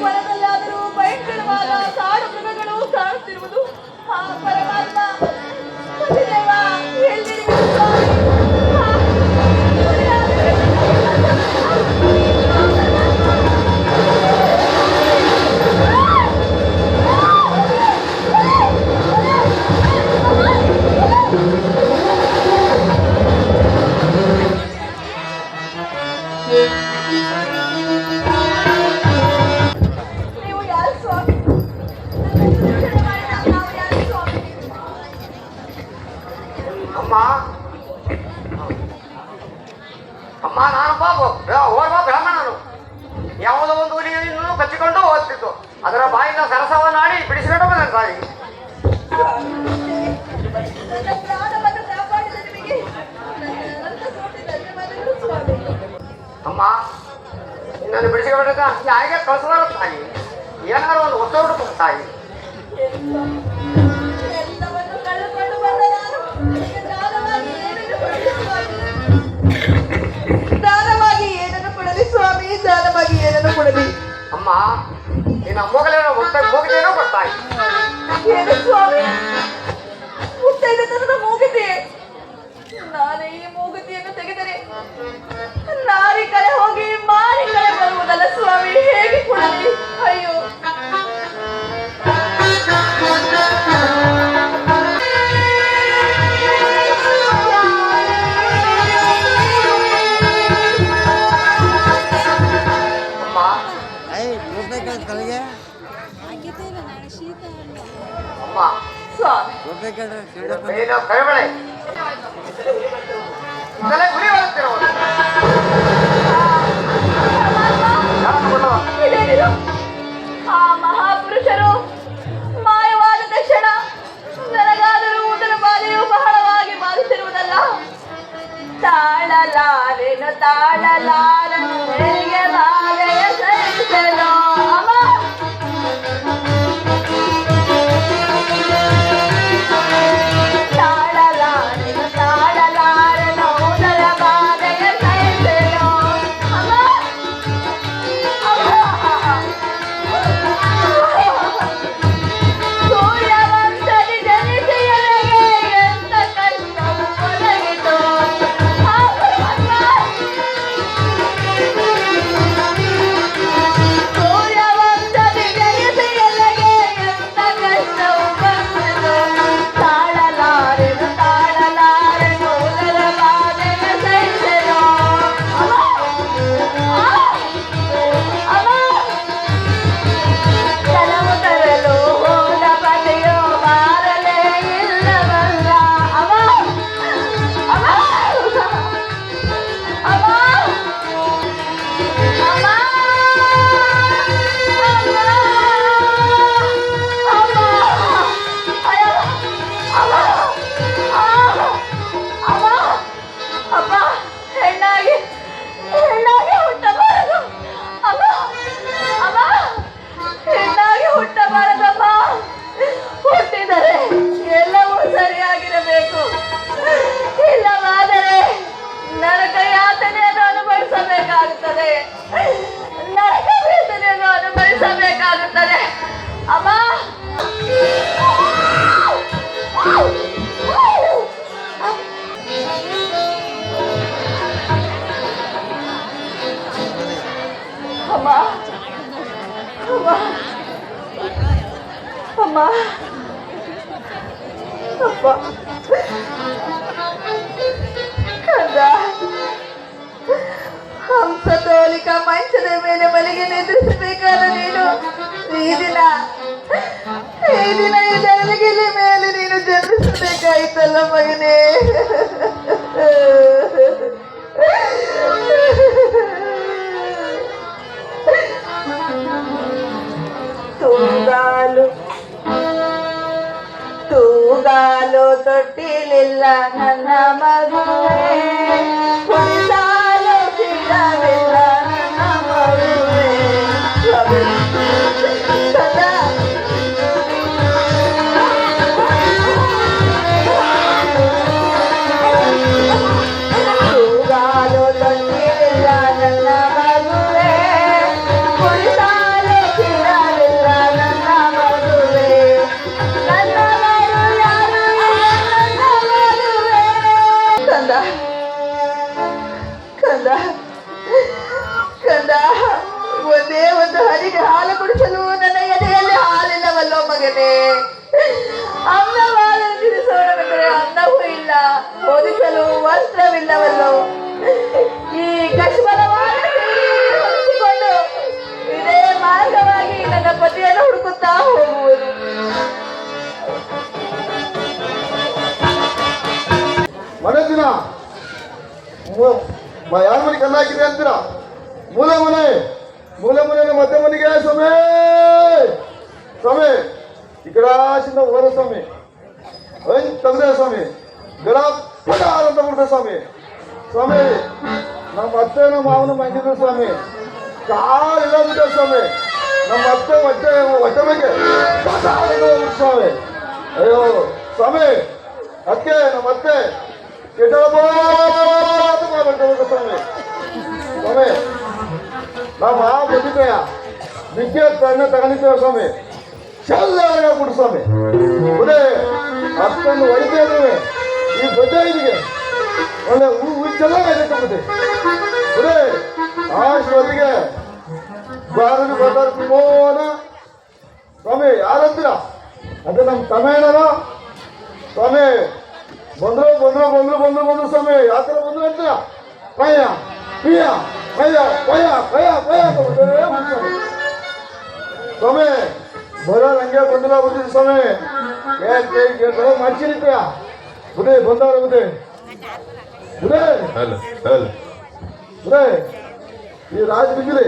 ವನದಲ್ಲಾದರೂ ಭಯಂಕರವಾದ ಕಾಡು ಮೃಗಗಳು ಕಾಣುತ್ತಿರುವುದು ಆ ಪರಮಾತ್ಮ ಪತಿದೇವ ಎಲ್ಲಿರುವೆ ಸ್ವಾಮಿ? ಅಮ್ಮ ನಾನೊಬ್ಬ ಓರ್ವ ಬ್ರಾಹ್ಮಣನು. ಯಾವುದೋ ಒಂದು ಹುಲಿಯನ್ನು ಕಚ್ಚಿಕೊಂಡು ಹೋಗ್ತಿತ್ತು. ಅದರ ಬಾಯಿಂದ ಸರಸವನ್ನಾಡಿ ಬಿಡಿಸಿಕೊಂಡು ಬಂದ ತಾಯಿ. ಅಮ್ಮ ನಿನ್ನನ್ನು ಬಿಡಿಸಿಕೊಂಡಾಗ ಯಾರಿಗೆ ಕಳಿಸಬಾರ ತಾಯಿ. ಏನಾದ್ರು ಒಂದು ಹೊಸ ಹುಡುಕ ತಾಯಿ. ದಾನವಾಗಿ ಏನನ್ನು ಕೊಡಲಿ ಅಮ್ಮ? ನಿನ್ನ ಮೂಗಲೇನೋ ಮೂಗಿದೇನೋ ಕೊಡ್ತಾಯಿ. ಏನು ಸ್ವಾಮಿ? ಮುತ್ತೈದ ತನಕ ಮೂಗಿದೆ. ನಾನು ಈ ಮೂಗುತಿಯನ್ನು ತೆಗೆದರೆ ನಾರಿ ಕಡೆ ಹೋಗಿ ಮಾರಿ ಕಡೆ ಬರುವುದಲ್ಲ ಸ್ವಾಮಿ. ಹೇಗೆ ಕೊಡಲಿ? ಅಯ್ಯೋ ಆ ಮಹಾಪುರುಷರು ಮಾಯವಾದ ತಕ್ಷಣ ನನಗಾದರೂ ಉದರ ಬಾಧೆಯು ಬಹಳವಾಗಿ ಬಾಧಿಸಿರುವುದಲ್ಲ. ತಾಳಲಾರೆನು ತಾಳಲಾರನು ಹೇಗೆ ಬಾಧೆಯ ಸಹಿಸಲು. ಅಮ್ಮ ಅಪ್ಪ ಕಂದ, ಹಂಸತೋಲಿಕ ಮಂಚದ ಮೇಲೆ ಮಲಿಗೆ ನಿದ್ರಿಸಬೇಕಾದ ನೀನು ಈ ದಿನ ಈ ಜಲಗಿಲಿ ಮೇಲೆ ನೀನು ಜನ್ಮಿಸಬೇಕಾಯ್ತಲ್ಲ ಮಗನೇ. ತೂಗಾಲು ತೊಟ್ಟಿಲಿಲ್ಲ ನನ್ನ ಮಗುವೆ, ಕುಡಿದಾಲು ಸಿಗವಿಲ್ಲ ನನ್ನ ಮಗುವೆ. ತೂಗಾಲು ತೊಟ್ಟಿಲಿಲ್ಲ ಕಂದ ಕಂದ, ಒಂದೇ ಒಂದು ಹನಿಗೆ ಹಾಲು ಕುಡಿಸಲು ನನ್ನ ಎದೆಯಲ್ಲಿ ಹಾಲಿಲ್ಲವಲ್ಲೋ ಮಗನೇ. ಅನ್ನವಾದ ತಿನಿಸೋಣವೆಂದರೆ ಅನ್ನವೂ ಇಲ್ಲ, ಓದಿಸಲು ವಸ್ತ್ರವಿಲ್ಲವಲ್ಲೋ. ಈ ಕಶ್ಮಲವಾದ ಹೊಂದಿಕೊಂಡು ಇದೇ ಮಾರ್ಗವಾಗಿ ನನ್ನ ಪತಿಯನ್ನು ಹುಡುಕುತ್ತಾ ಹೋಗುವುದು. ಮನೆ ದಿನ ಯಾರ ಮನೆ ಕಲ್ಲ ಹಾಕಿದೆ ಅಂತೀರಾ? ಮೂಲೆ ಮನೆ ಮತ್ತೆ ಮನೆಗೆ ಸ್ವಾಮಿ ಸ್ವಾಮಿ ಈ ಕಡಾಶಿಂದ ಹೋದ ಸ್ವಾಮಿ ತಂದೆ ಸ್ವಾಮಿ ಗಡ ಪಡ ಅಂತ ಬಿಡ್ತಾರೆ ಸ್ವಾಮಿ. ಸ್ವಾಮಿ ನಮ್ಮ ಅತ್ತೆ ನಮ್ಮ ಮಾವನ ಮಂಗಿದ್ರು ಸ್ವಾಮಿ, ಕಾಲಿಲ್ಲ ಬಿಟ್ಟ ಸ್ವಾಮಿ. ನಮ್ಮ ಅತ್ತೆ ಹೊಟ್ಟೆ ಬಗ್ಗೆ ಸ್ವಾಮಿ. ಅಯ್ಯೋ ಸ್ವಾಮಿ, ಅದಕ್ಕೆ ನಮ್ಮ ಅತ್ತೆ ಕೆಟ್ಟ ಸ್ವಾಮಿ. ಸ್ವಾಮಿ ನಾವು ಮಾವ ಬಂದಿದ್ದೇಯ ವಿದ್ಯೆ ತನ್ನ ತಗೊಂಡಿದ್ದೇವೆ ಸ್ವಾಮಿ. ಚೆಲ್ಲ ಕೊಡು ಸ್ವಾಮಿ. ಉದೇ ಅಷ್ಟೊಂದು ಹೊಡಿತಾ ಇದ್ದೇವೆ ಈ ಬಡ್ಡೆ ಇದಕ್ಕೆ ಒಳ್ಳೆ ಚೆನ್ನಾಗಿದೆ ಕಮ್ಮಿ. ಉದೇ ಅಷ್ಟೊತ್ತಿಗೆ ಬಾರದು ಬರ್ತಾರೆ ತುಂಬೋನ ಸ್ವಾಮಿ. ಯಾರಂತೀರ? ಅದು ನಮ್ಮ ತಮಿಳರು ಸ್ವಾಮಿ. ಬಂದ್ರು ಸ್ವಾಮಿ. ಯಾವ ಥರ ಬಂದ್ರು ಅಂತೀರ? ಪಯ್ಯ ಪಿಯ ಪಯ್ಯ ಪಯ್ಯ ಪಯ್ಯ ಪಯ್ಯ ಸ್ವಾಮಿ. ಬರೋರು ಹಂಗೆ ಬಂದಿದ್ದೀವಿ ಸ್ವಾಮಿ. ಮಾಡ್ಸಿರ್ತೀಯ ಬುದೇ ಬಂದವ್ರ ಬುದೇ ಬುದೇ ಈ ರಾಜ ಬಿಗಿಲಿ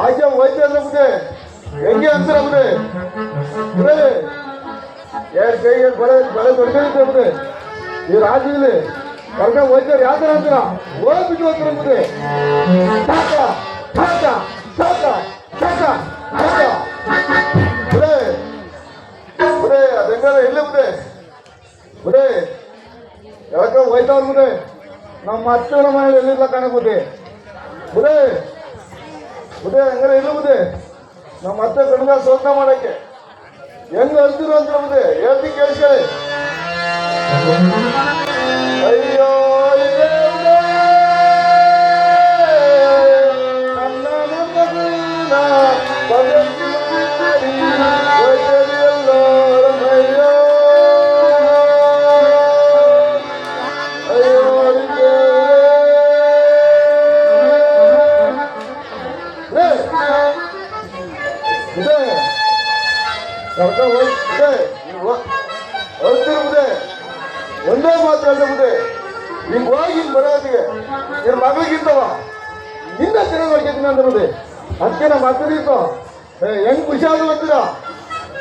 ಆಕೆ ಹೋಯ್ತೆ ಅಂದ್ರೆ ಬುದೇ ಹೆಂಗೆ ಅಂತೀರ ಬುದೇ ಬುದೇ ಕೈಗೆ ಬಳೆ ದೊಡ್ಕೊಂಡಿದ್ದೆ ಬುದೇ ಈ ರಾಜ ಬಿಗಿಲಿ ಕರ್ಕೊಂಡು ಹೋಯ್ತಾರೆ ಯಾವ ಥರ ಅಂತೀರ? ಹೋಗಿ ಬಿಟ್ಟು ಹೋಗ್ತಾರೆ ಬುದೇ. ಠಾಕ ಠಾಕ ಠಾಕ ಠಾಕ ಠಾಕ ಬುದೇ ಬುದೇ ಅದೆಂಗಾರ ಇಲ್ಲ ಬುದೇ ಬುದೇ ಯಾಕೆ ಹೋಯ್ತವ್ರು ಬುದೇ. ನಮ್ಮ ಅಚ್ಚನ ಮನೇಲಿ ಎಲ್ಲಿಲ್ಲ ಕಾಣ ಬುದೇ ಬುದೇ ಬುದೇ ಹಂಗಾರ ಇಲ್ಲ ಬುದೇ. ನಮ್ಮ ಅತ್ತೆ ಕಣ್ಗ ಸೋದನೆ ಮಾಡಕ್ಕೆ ಹೆಂಗ್ ಅಳ್ತಿರು ಅಂತ ಬುದೇ ಹೇಳ್ತಿ ಕೇಳಿಸ್ಕೊಳ್ಳಿ. ಅಯ್ಯೋ ಒಂದೇ ಮಾತು ಹೇಳ್ದೆ ನಿಮ್ಗೆ ಹೋಗಿ ಹಿಂಗೆ ಬರೋದಿಗೆ ನಿನ್ನ ಮಗಳಿಗಿಂತವ ನಿನ್ನ ಚೆನ್ನಾಗಿ ನೋಡ್ಕೊತೀನಿ ಅಂತ ಬುದೇ. ಅದಕ್ಕೆ ನಮ್ಮ ಅಕ್ಕನಿತ್ತು ಹೆಂಗ್ ಖುಷಿ ಆದ್ರು ಅಂತೀರ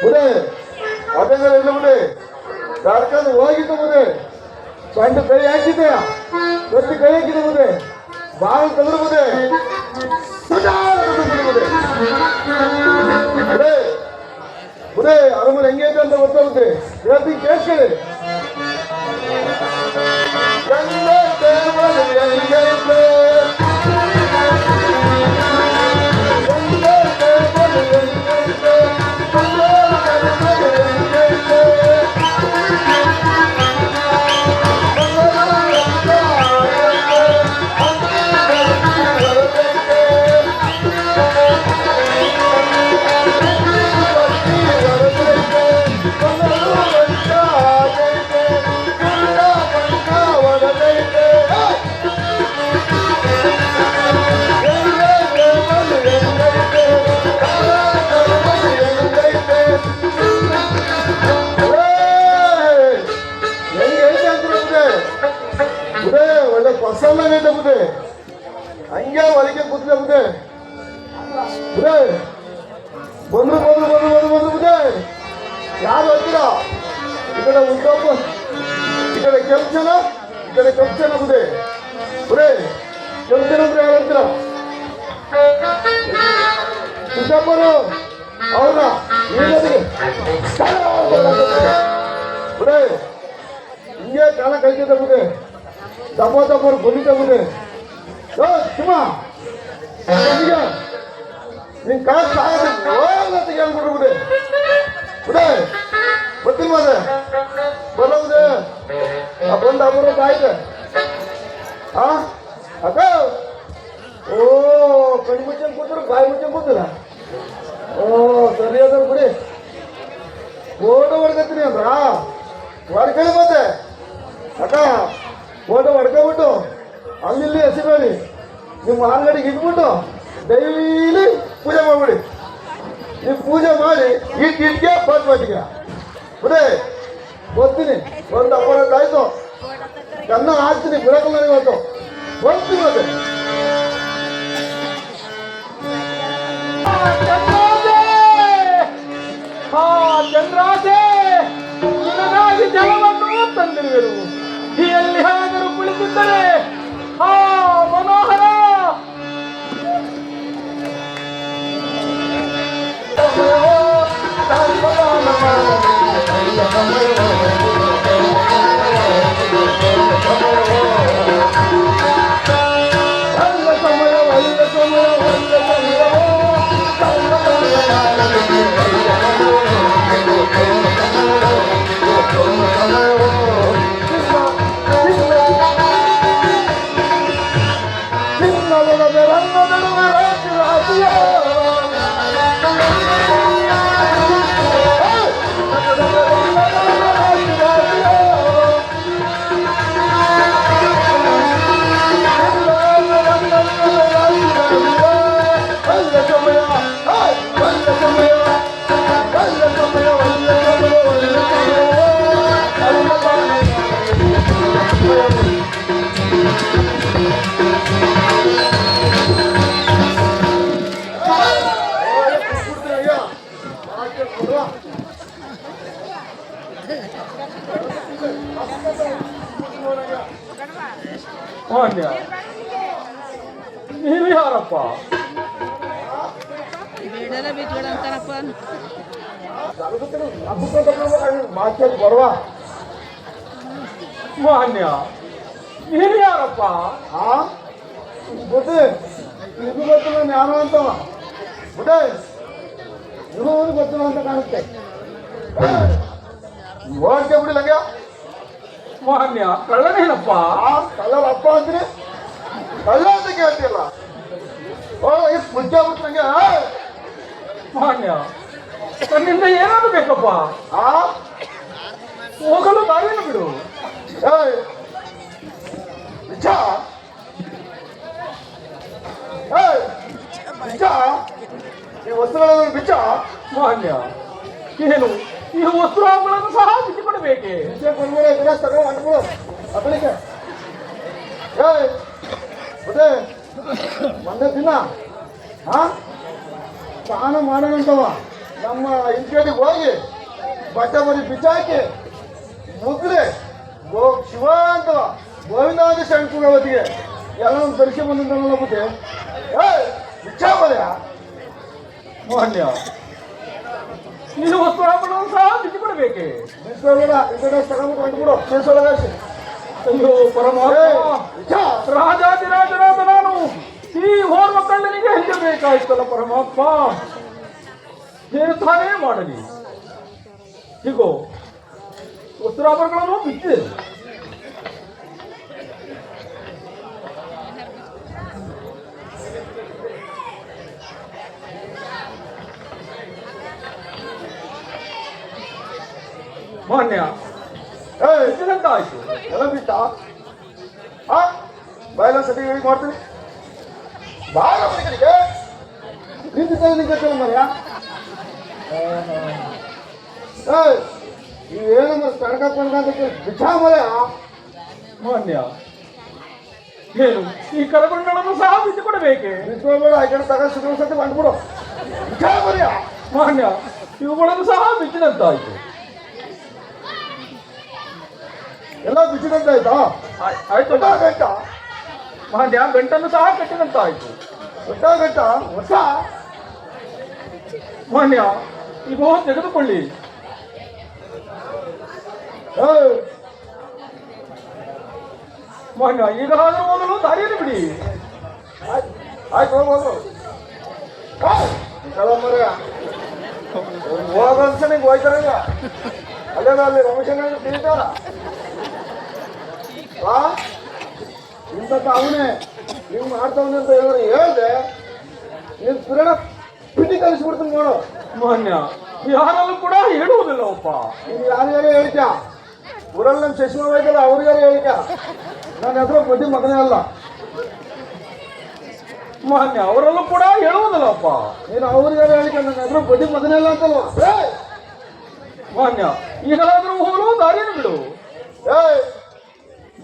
ಬುದೇ. ಅದಂಗ ಇಲ್ಲ ಬುದೇ. ಕರ್ಕೊಂಡು ಹೋಗಿದ್ದ ಬುದೇ. ಸಣ್ಣ ಕೈ ಹಾಕಿದ್ದೆ ಪ್ರತಿ ಕೈ ಹಾಕಿದೆ ಬುದೇ. ಬಾಳ ತಂದ್ರೆ ಬುದೇ ಬುದೇ ಬುದೇ ಬುದೇ ಅರಮನೆ ಹೆಂಗೈತೆ ಅಂತ ಗೊತ್ತಾಗುತ್ತೆ. ಹೇಳ್ತೀನಿ ಕೇಳ್ಕೊಳ್ಳಿ. ಒಳ್ಳೆ ಪಸಂದ ಬುದೇ ಹಂಗೆ ಹೊರಗೆ ಕೂತಿದೆ ಬುದೇ ಬುದೇ. ಬಂದ್ರು ಬುದೇ. ಯಾರು ಹೋಗ್ತೀರ? ಈ ಕಡೆ ಉಂಟಪ್ಪ, ಈ ಕಡೆ ಕೆಂಚನ, ಈ ಕಡೆ ಕೆಂಚನ ಬುದೇ ಬುದೇ. ಕೆಂಚನ ಅಂದ್ರೆ ಯಾರು ಅಂತೀರ? ಸಿದ್ದಪ್ಪರು ಅವ್ರ ಬುದೇ. ಹಿಂಗೆ ಕಾಲ ಕಳಿಸಿದ್ದೆ ಬುದೇ. ದಪ್ಪರು ಬಂದಿದ್ದೆ ಬುದೇ. ಶಿವ ನಿನ್ ಕಾಸು ಆಗತ್ತೆ ಹೇಳ್ಬಿಡ್ರು ಬುದೇ ಬುದೇ. ಗೊತ್ತಿಲ್ಲ ಮಾದ್ರೆ ಬರೋದೇ ಬಂದು ಅಬರೋದು ಆಯ್ತು. ಅಕ್ಕ ಓ ಕಣ್ಣು ಮುಚ್ಚಂಗೆ ಕೂತರು ಬಾಯಿ ಮುಚ್ಚಂಗೆ ಕೂತರ ಓ ಸರಿ ಅದ್ರ ಬಿಡಿ ಫೋಟೋ ಹೊಡ್ಕತ್ತೀನಿ ಅಂದ್ರ ಹೊಡ್ಕೊಳ್ಳಿ ಮತ್ತೆ ಅಕ್ಕ ಫೋಟೋ ಹೊಡ್ಕೊಬಿಟ್ಟು ಅಲ್ಲಿ ಹಸಿಬೇಡಿ ನಿಮ್ಮ ಅಂಗಡಿಗೆ ಇಟ್ಬಿಟ್ಟು ಡೈಲಿ ಪೂಜೆ ಮಾಡ್ಬಿಡಿ ನೀವು ಪೂಜೆ ಮಾಡಿ ಇಟ್ಟಿಗೆ ಬಟ್ಬಿಟ್ಟಿಗೆ ಬಿಡಿ ಬರ್ತೀನಿ ಒಂದು ಅಪರಾಧ ಆಯ್ತು ಕನ್ನ ಹಾಕ್ತೀನಿ ಬಿಡಕಲ್ಲ ಇವತ್ತು ಬರ್ತೀನಿ ಮತ್ತೆ ಚಂದ್ರಾಸೆ ನಿನಗಾಗಿ ಜಲವನ್ನು ತಂದಿರುವೆನು ಎಲ್ಲಿ ಹಾಗರು ಕುಳಿತಿದ್ದರೆ ಹಾ ಮನೋಹರ ಮಾನ್ಯ ನೀವು ಯಾರಪ್ಪ ಮಾರ್ಕೆಟ್ ಬರುವ ಮಾನ್ಯ ನೀವು ಯಾರಪ್ಪ ಗೊತ್ತೇ ಇದು ಗೊತ್ತಿಲ್ಲ ಜ್ಞಾನ ಅಂತವ ಗೊತ್ತೇ ಇದು ಗೊತ್ತಿಲ್ಲ ಅಂತ ಕಾಣುತ್ತೆ ಓಡ್ಕೆ ಬಿಡಿ ಲಂಗ ಮಾನ್ಯ ಕಳ್ಳನೇನಪ್ಪ ಕಳ್ಳರ ಅಪ್ಪ ಅಂತೀನಿ ಕಳ್ಳ ಅಂತ ಕೇಳ್ತಿಲ್ಲ ಓ ಎಷ್ಟು ಮುಚ್ಚ ಬಿಟ್ಟು ನಂಗೆ ಮಾನ್ಯ ನನ್ನಿಂದ ಏನಾದ್ರು ಬೇಕಪ್ಪ ಹೋಗಲು ದಾರಿಯನ್ನು ಬಿಡು ಬಿಚ್ಚ ಬಿಚ್ಚ ಈ ವಸ್ತುಗಳನ್ನು ಬಿಚ್ಚ ಮಾನ್ಯ ಏನು ಈ ವಸ್ತ್ರಾಗಳನ್ನು ಸಹ ಬಿಟ್ಟುಕೊಡಬೇಕೆ ಬಿಚ್ಚ ಕೊಡ್ಬೇಡ ಗಿಡ ತಗೊಂಡು ಅಂಟ್ಬಿಡು ಅಪ್ಪಳಿಕೆ ಮತ್ತೆ ಮೊನ್ನೆ ದಿನ ಸ್ನಾನ ಮಾಡೋಣಂತವ ನಮ್ಮ ಇಂಟಿಗೆ ಹೋಗಿ ಬಟ್ಟೆ ಬರಿ ಬಿಚ್ಚಾಕಿ ಮುಗ್ರೆ ಶಿವ ಅಂತವ ಗೋವಿಂದಾದಿ ಶಂಕರ ಅವತ್ತಿಗೆ ಎಲ್ಲ ಒಂದು ದರ್ಶನ ಬಂದಂತ ಬುದ್ಧಿ ಬಿಚ್ಚಾ ಬರೆಯ ಮಾನ್ಯ ನೀನು ವಸ್ತ್ರಾಗಳನ್ನು ಸಹ ಬಿಟ್ಟುಕೊಡಬೇಕೆ ಬಿಚ್ಚೋಬೇಡ ಈ ಕಡೆ ತಗೊಂಡ್ಬಿಟ್ಟು ಅಂಟ್ಬಿಡು ಕೇಸೊಳಗೆ ಅಯ್ಯೋ ಪರಮಾತ್ಮ ರಾಜಾದಿರಾಜನಾದ ನಾನು ಈ ಓರ್ವ ಕಳ್ಳನಿಗೆ ಹೆಂಗಬೇಕಾಯ್ತಲ್ಲ ಪರಮಾತ್ಮ ಏನು ತಾನೇ ಮಾಡಲಿ ಹೀಗೋ ವಸ್ತ್ರಾಭರಣಗಳನ್ನು ಬಿಟ್ಟಿದೆ ಮಾನ್ಯ ಬಿಟ್ಟಿದಂತ ಆಯ್ತು ಎಲ್ಲ ಬಿಟ್ಟ ಬಾಯಲ್ಲ ಸತಿ ಹೇಳಿ ಮಾಡ್ತೀನಿ ಬಾಳ ಮನೆಗಳಿಗೆ ನಿಂತಿದ್ದ ಮರ್ಯ ಇವೇನಂದ್ರೆ ಕಣಕ ಅಂತ ಬಿಚ್ಚಾ ಮರ್ಯ ಮಾನ್ಯ ಏನು ಈ ಕರಗೊಂಡಗಳನ್ನು ಸಹ ಬಿಟ್ಟುಕೊಡಬೇಕೆ ಬಿಚ್ಚೋಬೇಡ ಈ ಕಡೆ ತಗ ಸುಧಾರ ಸತಿ ಬಂದ್ಬಿಡು ಬಿಚ್ಚಾ ಮರ್ಯ ಮಾನ್ಯ ಇವುಗಳನ್ನು ಸಹ ಬಿಟ್ಟಿದಂತಾಯ್ತು ಎಲ್ಲ ಬಿಚ್ಚಿದಂತಾಯ್ತಾ ಆಯ್ತು ಗಂಟ ಮಾನ್ಯ ಗಂಟನ್ನು ಸಹ ಕಟ್ಟಿದಂತಾಯ್ತು ಗಂಟ ಹೊಸ ಮಾನ್ಯ ಈಗ ತೆಗೆದುಕೊಳ್ಳಿ ಮಾನ್ಯ ಈಗಲಾದರೂ ಹೋಗಲು ದಾರಿಯನ್ನು ಬಿಡಿ ಆಯ್ತು ಹೋಗ್ಬೋದು ಮರ ಹೋಗಂತ ನಿಂಗೆ ಹೋಯ್ತಾರಲ್ಲ ಅಲ್ಲೇ ಅಲ್ಲಿ ರಮೇಶನ ತಿಳಿತಾರ ಇಂಥದ್ದು ಅವನೇ ನೀವು ಮಾಡ್ತಾವನೆ ಅಂತ ಹೇಳಿದ್ರೆ ಹೇಳ್ದೆ ನೀನು ಪುರಾಣ ಪಿಟಿ ಕಲಿಸ್ಬಿಡ್ತೀನಿ ನೋಡು. ಮಾನ್ಯ ಯಾರಲ್ಲೂ ಕೂಡ ಹೇಳುವುದಿಲ್ಲವಪ್ಪ. ನೀನು ಯಾರ್ಯಾರು ಹೇಳಿದ್ಯಾ? ಊರಲ್ಲಿ ನಮ್ಮ ಶಶಿಮ ಬೇಕಲ್ಲ ಅವ್ರಿಗಾರು ಹೇಳಿದ್ಯಾ? ನನ್ನ ಹೆಸರು ಬಡ್ಡಿ ಮಗನೇ ಅಲ್ಲ. ಮಾನ್ಯ ಅವರಲ್ಲೂ ಕೂಡ ಹೇಳುವುದಿಲ್ಲವಪ್ಪ. ನೀನು ಅವ್ರಿಗಾರು ಹೇಳಿದ್ಯಾ? ನನ್ನ ಹೆಸರು ಬಡ್ಡಿ ಮಗನೇ ಅಲ್ಲ ಅಂತಲ್ವಾ? ಮಾನ್ಯ ಈಗಲಾದರೂ ಹೋಗಲು ದಾರಿಯನ್ನು ಬಿಡು.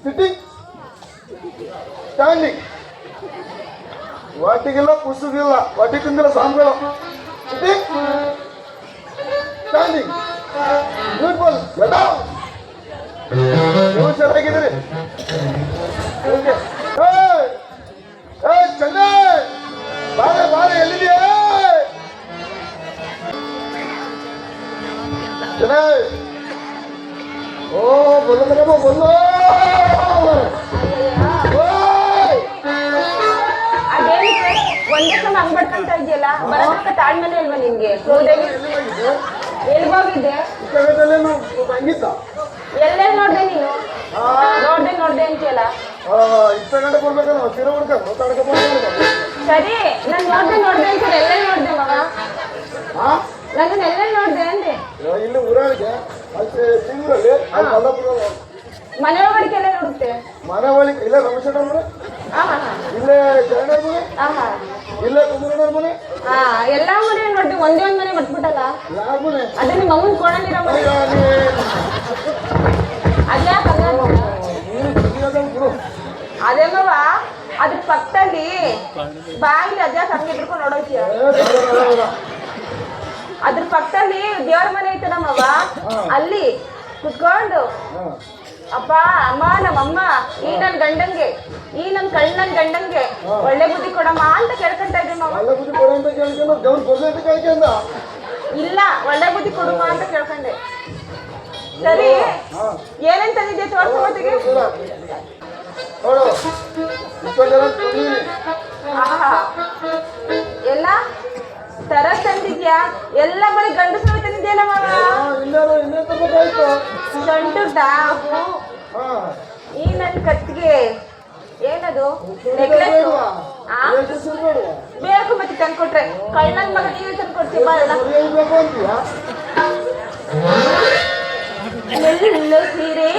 ಸಿಟ್ಟಿಂಗ್ ಸ್ಟ್ಯಾಂಡಿಂಗ್ ವಾಟಿಗಿಲ್ಲ ಕುಸುಗಿಲ್ಲ ವಾಟಿ ತಿಂದಿಲ್ಲ ಸಾಂಗಳು. ಸಿಟ್ಟಿಂಗ್ ಸ್ಟ್ಯಾಂಡಿಂಗ್ ಬ್ಯೂಟಿಫುಲ್ ನೀವು ಚೆನ್ನಾಗಿದ್ದೀರಿ. ಚೆನ್ನೈ ಬಾರೆ ಬಾರೆ ಎಲ್ಲಿದೆಯಾ ಚೆನ್ನೈ? ಓ ಬಲ್ಲ ಬಲ್ಲಮ್ಮ ಬಲ್ಲ ಅದೇನಿದೆ ಒಂದೇ ಸಲ ಹಂಗ್ ಬಡ್ಕೊಂತ ಇದೆಯಲ್ಲ ಬರೋದಕ್ಕೆ ತಾಳ್ಮೆನೆ ಇಲ್ವಾ ನಿನ್ಗೆ? ಎಲ್ಗೋಗಿದ್ದೆ? ಹಂಗಿತ್ತ ಎಲ್ಲೆಲ್ಲಿ ನೋಡ್ದೆ ನೀನು? ನೋಡ್ದೆ ಅಂತೀಯಲ್ಲ. ಇಷ್ಟ ಗಂಟೆ ಬರ್ಬೇಕಲ್ಲ ಸೀರೆ ಹುಡ್ಕೊಂಡು ಮಾತಾಡ್ಕೊಂಡು ಸರಿ ನಾನ್ ನೋಡ್ದೆ ಅಂತೀರ ಎಲ್ಲೆಲ್ಲಿ ನೋಡ್ದೆ ಮಗ? ನನ್ನ ಎಲ್ಲೆಲ್ಲಿ ನೋಡ್ದೆ ಅಂದೆ? ಇಲ್ಲಿ ಊರಾಳಿಗೆ ಅಲ್ಲಿ ತಿಂಗಳಲ್ಲಿ ಅಲ್ಲಿ ಮಲ್ಲಪುರ ಮನೆ ಒಳಗಡಿಕೆಲ್ಲ ನೋಡುತ್ತೆ. ಮನೆ ಒಳಗೆ ಇಲ್ಲೇ ರಮೇಶಣ್ಣ ಮನೆ, ಇಲ್ಲೇ ಜಯಣ್ಣ ಮನೆ, ಇಲ್ಲೇ ಕುಮಾರಣ್ಣ ಮನೆ, ಎಲ್ಲಾ ಮನೆ ನೋಡ್ದೆ. ಒಂದೇ ಒಂದ್ ಮನೆ ಮಟ್ಬಿಟ್ಟಲ್ಲ. ಯಾರ ಮನೆ? ಅದೇ ನಿಮ್ಮ ಅಮ್ಮನ ಕೋಣಲ್ಲಿರೋ ಮನೆ. ಅದ್ಯಾಕ ಅದೇ ಮವ ಅದ್ರ ಪಕ್ಕದಲ್ಲಿ ಬಾಗಿಲು ಅದ್ಯಾಕ ಹಂಗೆ ಇಟ್ಕೊಂಡು ನೋಡೋಕ್ಯ? ಅದ್ರ ಪಕ್ಕದಲ್ಲಿ ದೇವ್ರ ಮನೆ ಐತೆ ನಮ್ಮವ್ವ, ಅಲ್ಲಿ ಕುತ್ಕೊಂಡು ಅಪ್ಪ ಅಮ್ಮ ನಮ್ಮಮ್ಮ ಈ ನನ್ ಗಂಡಂಗೆ ಈ ನನ್ ಕಣ್ಣನ್ ಗಂಡಂಗೆ ಒಳ್ಳೆ ಬುದ್ಧಿ ಕೊಡಮ್ಮ ಅಂತ ಕೇಳ್ಕೊಂತ ಇದ್ವಿ ಮಾವ. ಇಲ್ಲ ಒಳ್ಳೆ ಬುದ್ಧಿ ಕೊಡಮ್ಮ ಅಂತ ಕೇಳ್ಕೊಂಡೆ. ಸರಿ ಏನೇನ್ ತಂದಿದ್ದೆ ತೋರ್ಸೋತಿಗೆ? ಎಲ್ಲ ತರ ತಂದಿದ್ಯಾ? ಎಲ್ಲ ಬರೀ ಗಂಡಸರು ತಂದಿದ್ಯಲ್ಲ ಮಾವ. ಗಂಡು ಡಾಬು ಈ ನನ್ ಕತ್ತಿಗೆ ಏನದು ನೆಕ್ಲೆಸ್ ಬೇಕು ಮತ್ತೆ ತಂದ್ಕೊಟ್ರೆ ಕಳ್ಳನ್ ಮಗ ನೀವೇ ತಂದ್ಕೊಡ್ತೀವಿ ಬಾ. ಎಲ್ಲ ಸೀರೆ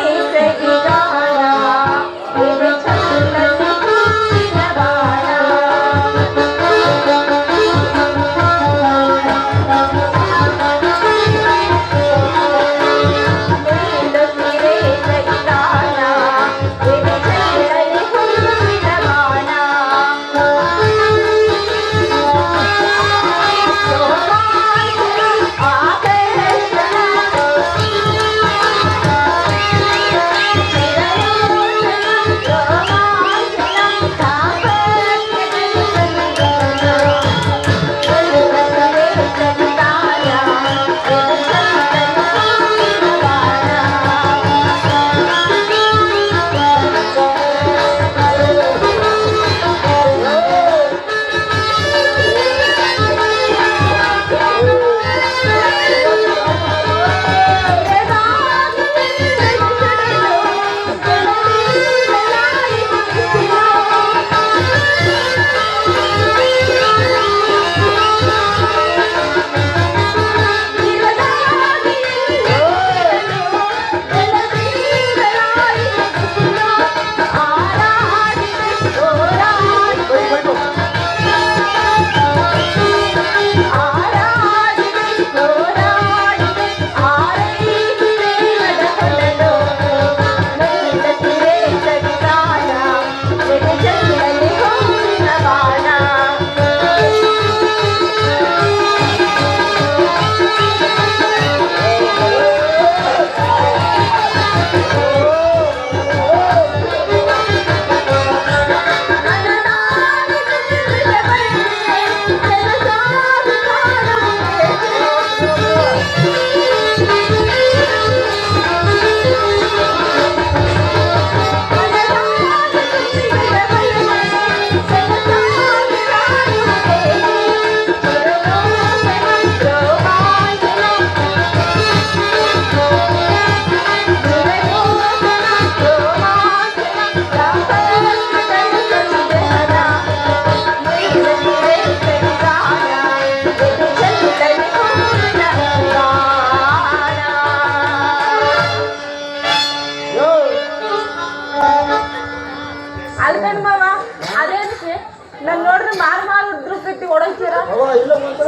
ನನ್ ನೋಡ್ರಿ ಮಾರ್ ಉದ್ರು ಕಟ್ಟಿ ಓಡೋಗ್ತೀರ ಅವ ಇಲ್ಲ ಮಂತ್ರ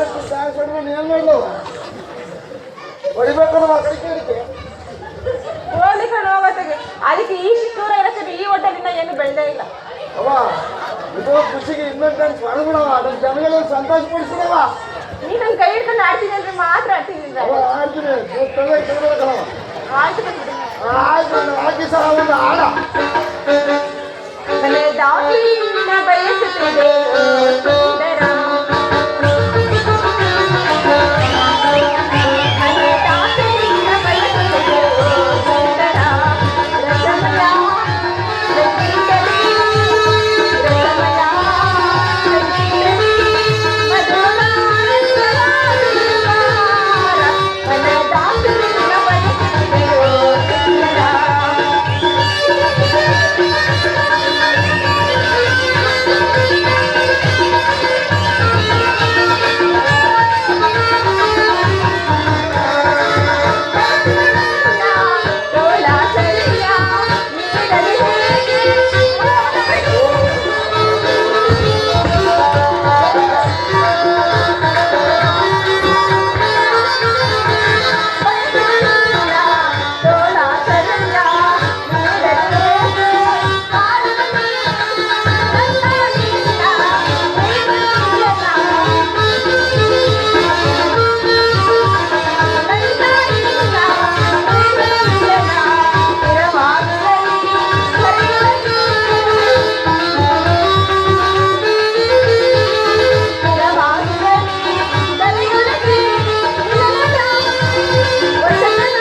ಕೊಡ್ರು ನೀನ್ ಮಾಡ್ಲವ ಹೊಡಿಬೇಕಲ್ಲ ಆ ಕಡೆ ಕೇಳಿಕೆ ಹೋಗ್ಲಿ ಕಣ ಹೋಗತ್ತಾಗೆ ಅದಕ್ಕೆ ಈ ದೂರ ಇರತ್ತೆ ಈ ಹೋಟೆಲಿಂದ ಏನು ಬೆಳೆದೇ ಇಲ್ಲ ಅವ ಇದು ಖುಷಿಗೆ ಇನ್ನೊಂದು ಮಾಡ್ಬಿಡವ ಅದನ್ನ ಜನಗಳಿಗೆ ಸಂತೋಷ ಪಡಿಸ್ಬಿಡವ ನೀ ನನ್ ಕೈ ಹಿಡ್ಕೊಂಡು ಆಡ್ತೀನಿ ಅಂದ್ರೆ ಮಾತ್ರ ಆಡ್ತೀನಿ ಅಂದ್ರೆ ಅವ ಆಡ್ತೀನಿ ಕೇಳ್ಬೇಕಲ್ಲವ ಆಯ್ತು ಬಂದ್ಬಿಡಿ ಆಯ್ತು ನಾನು ಹಾಕಿ ಸಹ ಒಂದು ಆಡ ದಾಸಿನ ಬಯಸುತ್ತಿದೆ ಸುಂದರ ದಾಸಿನ ಬಯಸುತ್ತಿದೆ ಸುಂದರ ರಸಮಯ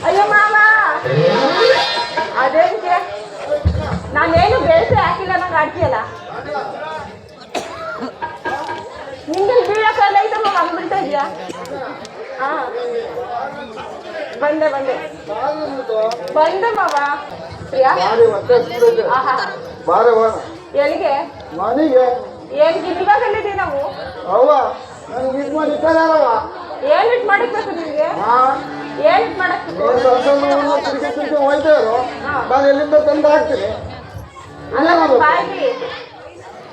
ಅಯ್ಯೋ ಮಾವ ಅದೇಂಗೆ ನಾನೇನು ಬೇಸೆ ಹಾಕಿಲ್ಲ ನಂಗೆ ಆಡ್ತೀಯಲ್ಲ ನಿಂಗೆ ಬೀಳಕ್ಕಲ್ಲ ಐತಮ್ಮ ಹಂಗ್ ಬಿಡ್ತಾ ಇದೆಯಾ ಹಾ ಬಂದೆ ಮಾವ ಪ್ರಿಯಾ ಆಹಾ ಎಲ್ಲಿಗೆ ಮನೆಗೆ ಏನ್ ಗಿಲ್ವಾಗಲ್ಲಿದ್ದೀವಿ ನಾವು ಅವ್ವ ನನಗೆ ಇದು ಮಾಡಿ ಇಟ್ಟಾರವ ಏನ್ ಇಟ್ ಮಾಡಿಕ್ಬೇಕು ನಿಮ್ಗೆ ಏನ್ ಇಟ್ ಮಾಡಕ್ ತಿರ್ಗಿ ಹೋಯ್ತಾರೋ ನಾನು ಎಲ್ಲಿಂದ ತಂದು ಹಾಕ್ತೀನಿ ಅಲ್ಲ ಬಾಯಿ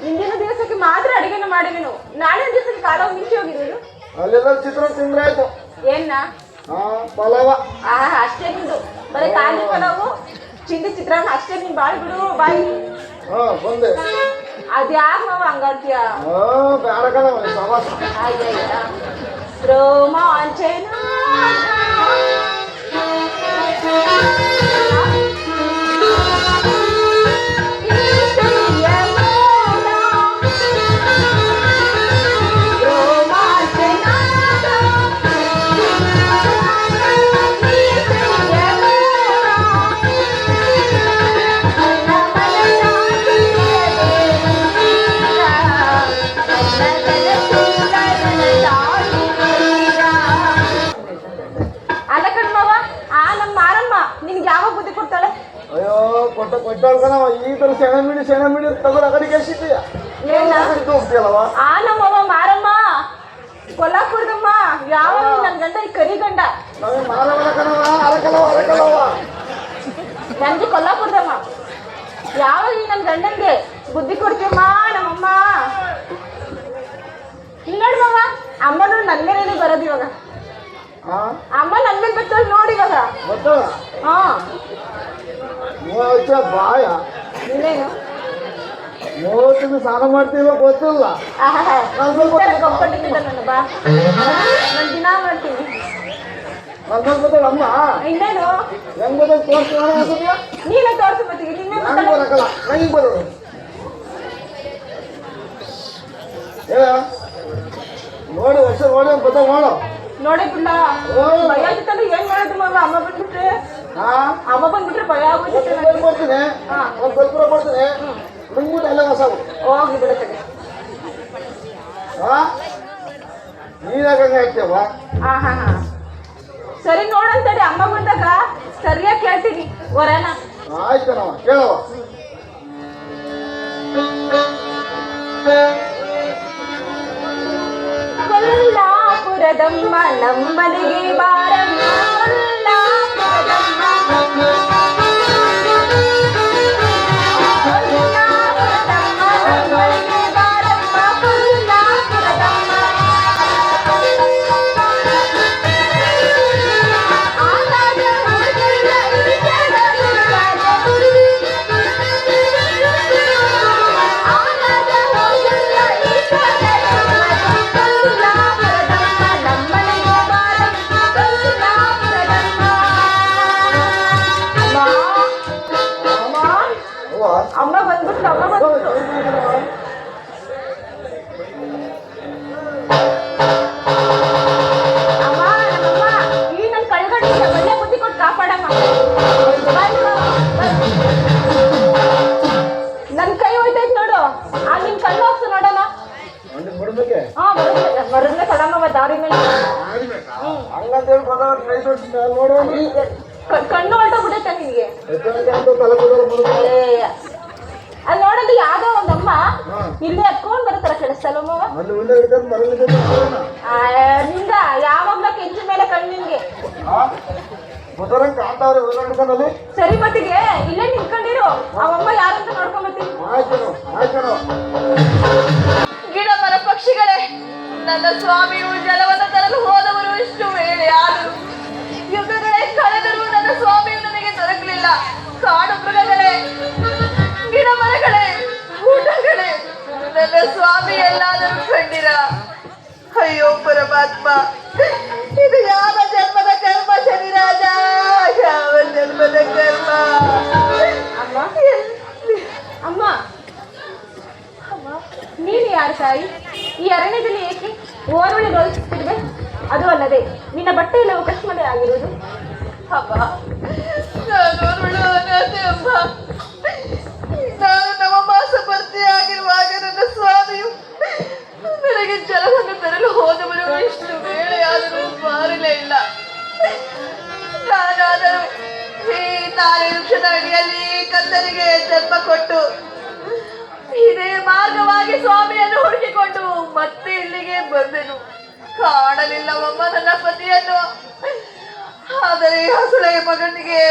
ಇಂದಿನ ದಿವಸಕ್ಕೆ ಮಾತ್ರ ಅಡಿಗೆನ ಮಾಡಿ ನೀನು ನಾಳೆ ದಿವಸಕ್ಕೆ ಕಾಲ ಮಿಂಚಿ ಹೋಗಿರೋದು ಅಲ್ಲೆಲ್ಲ ಚಿತ್ರ ತಿಂದ್ರೆ ಆಯ್ತು ಏನ್ನ ಪಲಾವ ಅಷ್ಟೇ ನಿಂದು ಬರೀ ಖಾಲಿ ಪಲಾವು ಚಿಂದಿ ಚಿತ್ರಾನ್ನ ಅಷ್ಟೇ ನೀನ್ ಬಾಳ್ ಬಿಡು ಬಾಯಿ ಬಂದೆ ಅದ್ಯಾಕ ನಾವು ಹಂಗಾಡ್ತೀಯ ಬೇಡ ಕಣ ಸವಾಸ ರೋಮಾಂಚನ ಕೊಟ್ಟಳ್ಕನವ ಈ ತರ ಸೆಣ ಮಿಡಿ ತಗೊಂಡು ಆ ಕಡೆಗೆ ಎಷ್ಟಿದೀಯ ಹೋಗ್ತೀಯಲ್ಲವ ನಮ್ಮವ್ವ ಮಾರಮ್ಮ ಕೊಲ್ಲಾಪುರದಮ್ಮ ಯಾವ ನನ್ ಗಂಡ ಈ ಕರಿ ಗಂಡ ನಮಗೆ ಮಾರವಲ್ಲ ಕಣವ ಅರಕಲವ ನನ್ಗೆ ಕೊಲ್ಲಾಪುರದಮ್ಮ ಯಾವಾಗ ಈ ನನ್ ಗಂಡನ್ಗೆ ಬುದ್ಧಿ ಕೊಡ್ತೀಯಮ್ಮ ನಮ್ಮಮ್ಮ ನೋಡ್ಮವ ಅಮ್ಮನೂ ನನ್ ಮೇಲೆ ಬರೋದು ಇವಾಗ ಅಮ್ಮ ನನ್ ಮೇಲೆ ಬರ್ತಾಳೆ ನೋಡಿ ಇವಾಗ ಬರ್ತಾಳ ಹಾ ಬಾಯ ಇನ್ನೇನು ಮೂವತ್ತಿನ ಸ್ನಾನ ಮಾಡ್ತೀವ ಗೊತ್ತಿಲ್ಲ ಗೊತ್ತಿದ್ದ ನನ್ನ ಬಾ ನಾನು ದಿನ ಮಾಡ್ತೀನಿ ನನ್ನ ಗೊತ್ತಾಳ ಅಮ್ಮ ಇನ್ನೇನು ಹೆಂಗ್ ಗೊತ್ತಾಗ ತೋರಿಸ್ತೀಯ ನೀನೇ ತೋರಿಸು ಮತ್ತಿಗೆ ನಿನ್ನೆ ನಂಗೆ ಬರಕಲ್ಲ ನಂಗೆ ಬರೋದು ಹೇಳ ನೋಡಿ ವರ್ಷ ನೋಡಿ ಗೊತ್ತಾಗ ಮಾಡೋ ನೋಡಿ ಬಿಡ್ಲ ಭಯ ಆಗಿತ್ತಲ್ಲ ಏನ್ ಮಾಡೋದು ಮಾವ ಅಮ್ಮ ಬಂದ್ಬಿಟ್ರೆ ಅಮ್ಮ ಬಂದ್ಬಿಟ್ರೆ ಭಯ ಆಗೋದಿತ್ತು ಕೊಡ್ತೀನಿ ಒಂದು ಸ್ವಲ್ಪ ಕೊಡ್ತೀನಿ ನಿಮ್ಬಿಟ್ಟು ಎಲ್ಲ ಹೊಸ ಹೋಗಿ ಬಿಡುತ್ತೆ ನೀನಾಗ ಹಂಗೆ ಹೇಳ್ತೀಯವ್ವ. ಹಾ ಹಾ ಹಾ ಸರಿ ನೋಡಂತಡಿ ಅಮ್ಮ ಬಂದಾಗ ಸರಿಯಾಗಿ ಕೇಳ್ತೀನಿ ವರನ. ಆಯ್ತನವ ಕೇಳವ. ಕೊಲ್ಲಾಪುರದಮ್ಮ ನಮ್ಮನೆಗೆ ಬಾರಮ್ಮ ಕೊಲ್ಲಾಪುರದಮ್ಮ ಕೊಲ್ಲಾಪುರದಮ್ಮ ನಮ್ಮನೆಗೆ ಬಾರಮ್ಮ ಕೊಲ್ಲಾಪುರದಮ್ಮ ಆಗಾಗ ಹುಡುಗಲ್ಲ ಈಗಾಗ ಹುಡುಗಾಗ ಆಗಾಗ ಹೋಗಲ್ಲ ಈಗಾಗ ಕೊಲ್ಲಾಪುರದಮ್ಮ ನಮ್ಮನೆಗೆ ಬಾರಮ್ಮ ಕೊಲ್ಲಾಪುರದಮ್ಮ. ಅಮ್ಮ ಬಂದ್ಬಿಟ್ಟು ಅಮ್ಮ ಬಂದ್ಬಿಟ್ಟು ಅಮ್ಮ ನಮ್ಮಮ್ಮ ಈ ನನ್ ಕಳ್ಗಟ್ಟಿಗೆ ಒಳ್ಳೆ ಬುದ್ಧಿ ಕೊಟ್ಟು ಕಾಪಾಡಮ್ಮ. ನನ್ ಕೈ ಹೋಯ್ತೈತ್ ನೋಡು ಆ ನಿನ್ ಕಣ್ಣು ಹೋಗ್ಸು ನೋಡಮ್ಮ. ಬಡ್ಬೇಕೆ ಹಾ ಮರದ್ನೆ ಕೊಡಮ್ಮ ದಾರಿ ಮೇಲೆ ಹಂಗಂತ ಹೇಳಿ ನೋಡು ಕಣ್ಣು ಹೊರಟೋಗ್ಬಿಟ್ಟೈತೆ ನಿನ್ಗೆ. ತಲೆ ಕೂದಲು ಅಲ್ಲಿ ನೋಡಲ್ಲಿ ಯಾವ್ದೋ ಒಂದಮ್ಮ ಇಲ್ಲಿ ಹತ್ಕೊಂಡ್ ಬರುತ್ತಾರ ಕೆಡಿಸ್ತಲ್ಲಮ್ಮ. ಅಲ್ಲಿ ಉಳ್ಳೆ ಹಿಡಿದು ಮರಳಿಗೆ ನಿಂದ ಯಾವಾಗ್ಲೂ ಕೆಂಚಿ ಮೇಲೆ ಕಣ್ಣು ನಿನ್ಗೆ. ಮೊದಲಂಗೆ ಕಾಣ್ತಾವ್ರೆ ಹಿಡ್ಕೊಂಡಲ್ಲಿ. ಸರಿ ಮತ್ತಿಗೆ ಇಲ್ಲೇ ನಿಂತ್ಕೊಂಡಿರು ಅವಮ್ಮ ಯಾರಂತ ನೋಡ್ಕೊಂಬತ್ತೀನಿ. ಆಯ್ತು ಗಿಡ ಮರ ಪಕ್ಷಿಗಳೇ, ನನ್ನ ಸ್ವಾಮಿಯು ಜಲವನ್ನು ತರಲು ಹೋದವರು ಇಷ್ಟು ವೇಳೆ ಆದರು. ಯುಗಗಳೇ ಕಳೆದರೂ ನನ್ನ ಸ್ವಾಮಿಯು ನನಗೆ ದೊರಕಲಿಲ್ಲ. ಕಾಡು ಮೃಗಗಳೇ, ಗಿಡ ಮರಗಳೇ, ಊಟಗಳೇ, ನನ್ನ ಸ್ವಾಮಿ ಎಲ್ಲಾದರೂ ಕಂಡಿರ? ಅಯ್ಯೋ ಪರಮಾತ್ಮ, ಇದು ಯಾವ ಜನ್ಮದ ಕರ್ಮ ಶನಿರಾಜ, ಯಾವ ಜನ್ಮದ ಕರ್ಮ. ಅಮ್ಮ ಅಮ್ಮ ನೀನು ಯಾರು ತಾಯಿ? ಈ ಅರಣ್ಯದಲ್ಲಿ ಏಕೆ ಓರ್ವಳಿ ರೋಧಿಸುತ್ತಿರುವೆ? ಅದು ಅಲ್ಲದೆ ನಿನ್ನ ಬಟ್ಟೆ ಎಲ್ಲವೂ ಕಶ್ಮಲೆ ಆಗಿರುವುದು. ಅಮ್ಮ, ನಾನು ಅನಾಥೆ ಅಮ್ಮ. ನಾನು ನವಮಾಸ ಭರ್ತಿಯಾಗಿರುವಾಗ ನನ್ನ ಸ್ವಾಮಿಯು ನನಗೆ ಜಲವನ್ನು ತರಲು ಹೋದವರು ಇಷ್ಟು ವೇಳೆಯಾದರೂ ಮಾರಲೇ ಇಲ್ಲ. ನಾನಾದರೂ ಈ 4 ನಿಮಿಷದ ಅಡಿಯಲ್ಲಿ ಕಂದನಿಗೆ ಜನ್ಮ ಕೊಟ್ಟು ಇದೇ ಮಾರ್ಗವಾಗಿ ಸ್ವಾಮಿಯನ್ನು ಹುಡುಕಿಕೊಂಡು ಮತ್ತೆ ಇಲ್ಲಿಗೆ ಬಂದೆನು. ಕಾಣಲಿಲ್ಲವಮ್ಮ ನನ್ನ ಪತಿಯನ್ನು. ಆದರೆ ಹಸುಳೆಯ ಮಗನಿಗೆ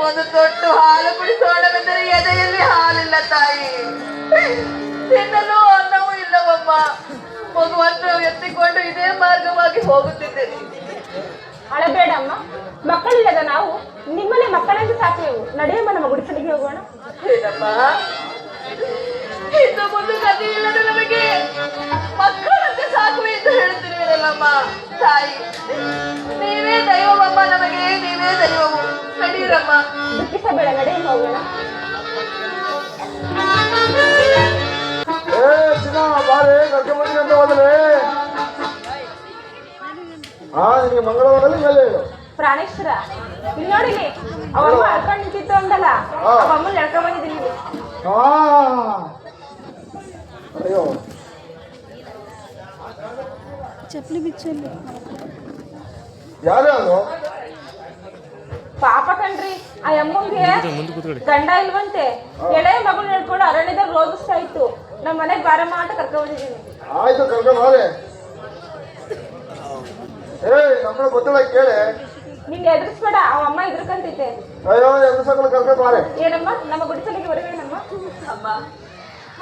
ಒಂದು ತೊಟ್ಟು ಹಾಲು ಕುಡಿಸೋಣವೆಂದರೆ ಎದೆಯಲ್ಲಿ ಹಾಲಿಲ್ಲ ತಾಯಿ, ತಿನ್ನಲು ಅನ್ನವೂ ಇಲ್ಲವಮ್ಮ. ಮಗುವನ್ನು ಎತ್ತಿಕೊಂಡು ಇದೇ ಮಾರ್ಗವಾಗಿ ಹೋಗುತ್ತಿದ್ದೇನೆ. ಅಳಬೇಡಮ್ಮ, ಮಕ್ಕಳಿಲ್ಲದ ನಾವು ನಿಮ್ಮನೆ ಮಕ್ಕಳಂತೆ ಸಾಕುವೆವು. ನಡೆಯಮ್ಮ ನಮ್ಮ ಗುಡಿಸಲಿಗೆ ಹೋಗೋಣ. ಏನಮ್ಮ, ಇನ್ನು ಮುಂದೆ ಗತಿ ಇಲ್ಲದ ನಮಗೆ ಮಕ್ಕಳಂತೆ ಸಾಕುವೆ ಎಂದು ಹೇಳುತ್ತಿರುವಿರಲ್ಲಮ್ಮ ತಾಯಿ. ನೀವೇ ದೈವವಮ್ಮ, ನಮಗೆ ನೀವೇ ದೈವವು. ನಡೀರಮ್ಮ. ದುಃಖಿಸಬೇಡ, ನಡೆಯಮ್ಮ ಹೋಗೋಣ. ಚಿನ್ನ ಬಾರೆ ಕರ್ಕೊಂಬಂದಿನಿ ಅಂತ ಹೋದ್ರೆ ನಿಮಗೆ ಮಂಗಳವಾರದಲ್ಲಿ ಮೇಲೆ ಹೇಳು. ಪ್ರಾಣೇಶ್ವರ ಇಲ್ಲಿ ನೋಡಿಲಿ, ಅವಮ್ಮ ಅಳ್ಕೊಂಡು ನಿಂತಿತ್ತು ಅಂದಲ್ಲ, ಅವಮ್ಮನ ಎಳ್ಕೊಂಡ್ ಬಂದಿದ್ದೀನಿ. ಅಯ್ಯೋ ಚಪ್ಪಲಿ ಬಿಚ್ಚಲ್ಲಿ ಯಾರೇ ಅದು? ಪಾಪ ಕಣ್ರಿ, ಆ ಅಮ್ಮಂಗೆ ಗಂಡ ಇಲ್ವಂತೆ. ಎಳೆ ಮಗಳು ಹೇಳ್ಕೊಂಡು ಅರಣ್ಯದಾಗ ರೋಗಿಸ್ತಾ ಇತ್ತು. ನಮ್ಮ ಮನೆಗೆ ಬಾರಮ್ಮ ಅಂತ ಕರ್ಕೊಂಡ್ ಬಂದಿದ್ದೀನಿ. ಆಯ್ತು ಕರ್ಕೊಂಡು ಬಾರೆ. ನಮ್ಮ ಗೊತ್ತಿಲ್ಲ ಕೇಳಿ. ನಿಂಗೆ ಎದುರಿಸ್ಬೇಡ, ಅವ ಅಮ್ಮ ಎದುರ್ಕಂತೈತೆ. ಅಯ್ಯೋ ಎದುರಿಸಗಳು ಕರ್ಕೊಂಡು ಬಾರೆ. ಏನಮ್ಮ ನಮ್ಮ ಗುಡಿಸಲಿಗೆ ಬರುವೇನಮ್ಮ? ಅಮ್ಮ,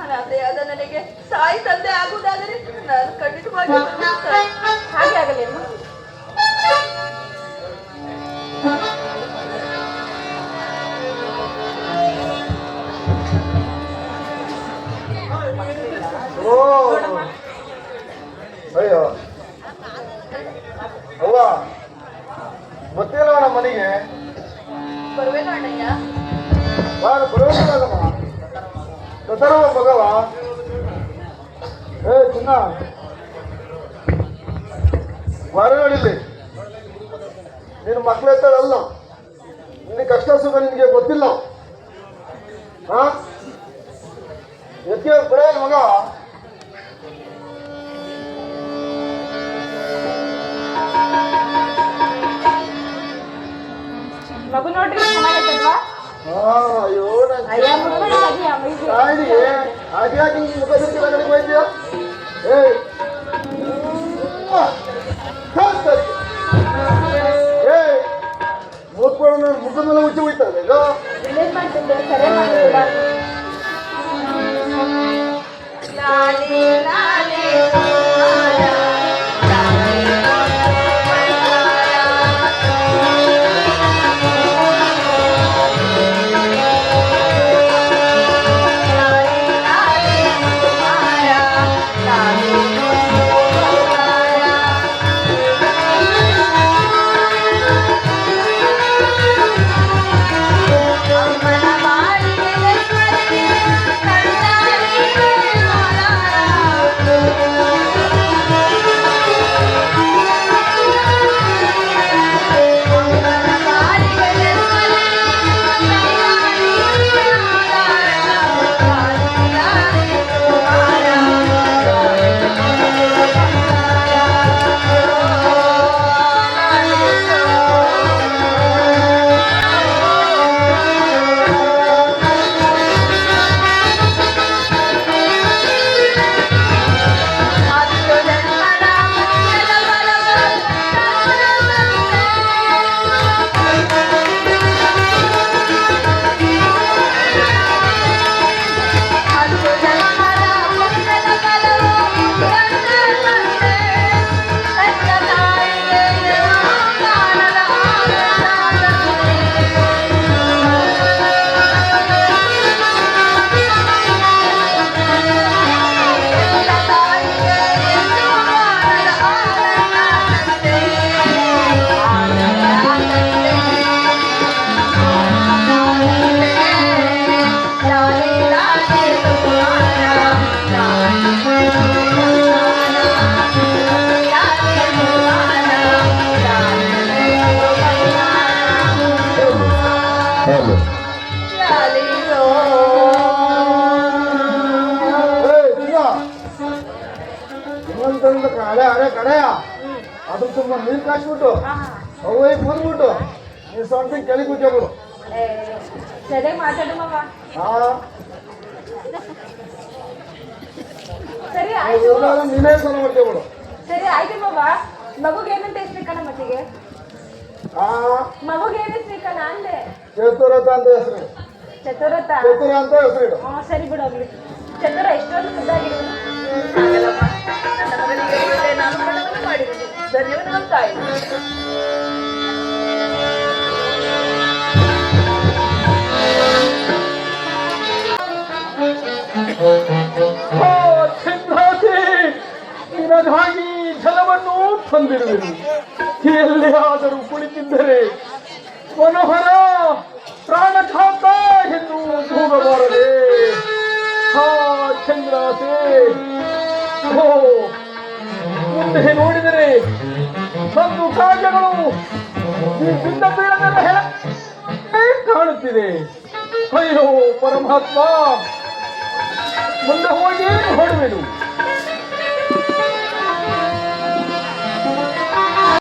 ಅನಾಥೆಯಾದ ನನಗೆ ತಾಯಿ ತಂದೆ ಆಗುವುದಾದರೆ ನಾನು ಖಂಡಿತವಾಗಿ ಹಾಗೆ ಆಗಲಿ ಅಮ್ಮ. ಓ ಅಯ್ಯೋ ಅವ್ವ, ಗೊತ್ತಿಲ್ಲ ನಮ್ಮ ಮನೆಗೆ. ಬರುವೇನು ಅಣ್ಣಯ್ಯ? ನಾನು ಬರೋದಮ್ಮ ಗೊತ್ತರವ ಮಗವ. ಚಿನ್ನ ಬಾರ ನೋಡಿಲ್ಲಿ, ನಿನ್ನ ಮಕ್ಳು ಎತ್ತಾಳಲ್ಲ. ನಿನ್ನ ಕಷ್ಟ ಸುಖ ನಿನಗೆ ಗೊತ್ತಿಲ್ಲ. ಎತ್ತಿ ಬಿಡ ಮಗ. ಮಗು ನೋಡ್ರಿ ಚೆನ್ನಾಗೈತಲ್ವಾ ಅಯ್ಯೋ ಅಯ್ಯ ಮಗು ಅಮ್ಮಿಗೆ ತಾಯಿಗೆ ಅದ್ಯಾಕೆ ಮುಖ ತಿರ್ಗಿ ಕಡೆಗೆ ಹೋಯ್ತೀಯ ಮುಖ ಮೇಲೆ ಉಚ್ಚಿ ಹೋಯ್ತದೆ ಇದು ರಿಲೀಸ್ ಮಾಡ್ತಿದ್ದೆ ಸರಿ ಮಾಡ್ತಿದ್ದ ಲಾಲಿ ಲಾಲಿ ಕುಮಾರ, ಲಾಲಿ ಇನ್ನೊಂದು ಕಡೆಯ ಅದು ತುಂಬ ನೀರು ಕಾಯಿಸ್ಬಿಟ್ಟು ಅವೇ ಬಂದ್ಬಿಟ್ಟು ನೀನು ಸೊಂಟ ಕೆಳಗೆ ಕೂತ್ಕೊಬಿಡು ಸರಿ ಮಾತಾಡು ಮಗ ಸರಿ ಆಯ್ತು ನೀನೇ ಸಲ ಮಾಡ್ಕೊಬಿಡು ಸರಿ ಆಯ್ತು ಮಗ ಮಗುಗೆ ಏನಂತ ಹೆಸ್ರಿಕಣ ಮತ್ತಿಗೆ ಮಗುಗೆ ಏನು ಹೆಸ್ರಿಕಣ ಅಂದೆ ಚತುರಥ ಅಂತ ಹೆಸರು ಚತುರಥ ಚತುರ ಅಂತ ಹೆಸರು ಸರಿ ಬಿಡು ಹೋಗ್ಲಿ ಚತುರ ಎಷ್ಟೊಂದು ಮುದ್ದಾಗಿರೋದು ಆಗಲ್ಲಮ್ಮ. ನನ್ನ ಮಗನಿಗೆ ಒಳ್ಳೆ ನಾಮಕರಣವನ್ನು ಮಾಡಿರುವುದು ಧನ್ಯವಾದ ನಮ್ಮ ತಾಯಿ. ನಿನಗಾಗಿ ಜಲವನ್ನು ತಂದಿರುವೆನು. ಎಲ್ಲಿಯಾದರೂ ಕುಳಿತಿದ್ದರೆ ಮನೋಹರ ಪ್ರಾಣಘಾತ ಎಂದು ಕೂಗಬಾರದೆ. ಚಂದ್ರಾಸೆ ಮುಂದೆ ನೋಡಿದರೆ ಒಂದು ಕಾವ್ಯಗಳು ಈ ಬಿಂದ ಬೀಳದ ಕಾಣುತ್ತಿದೆ. ಅಯ್ಯೋ ಪರಮಾತ್ಮ, ಮುಂದೆ ಹೋಗಿ ಹೊಡುವೆನು.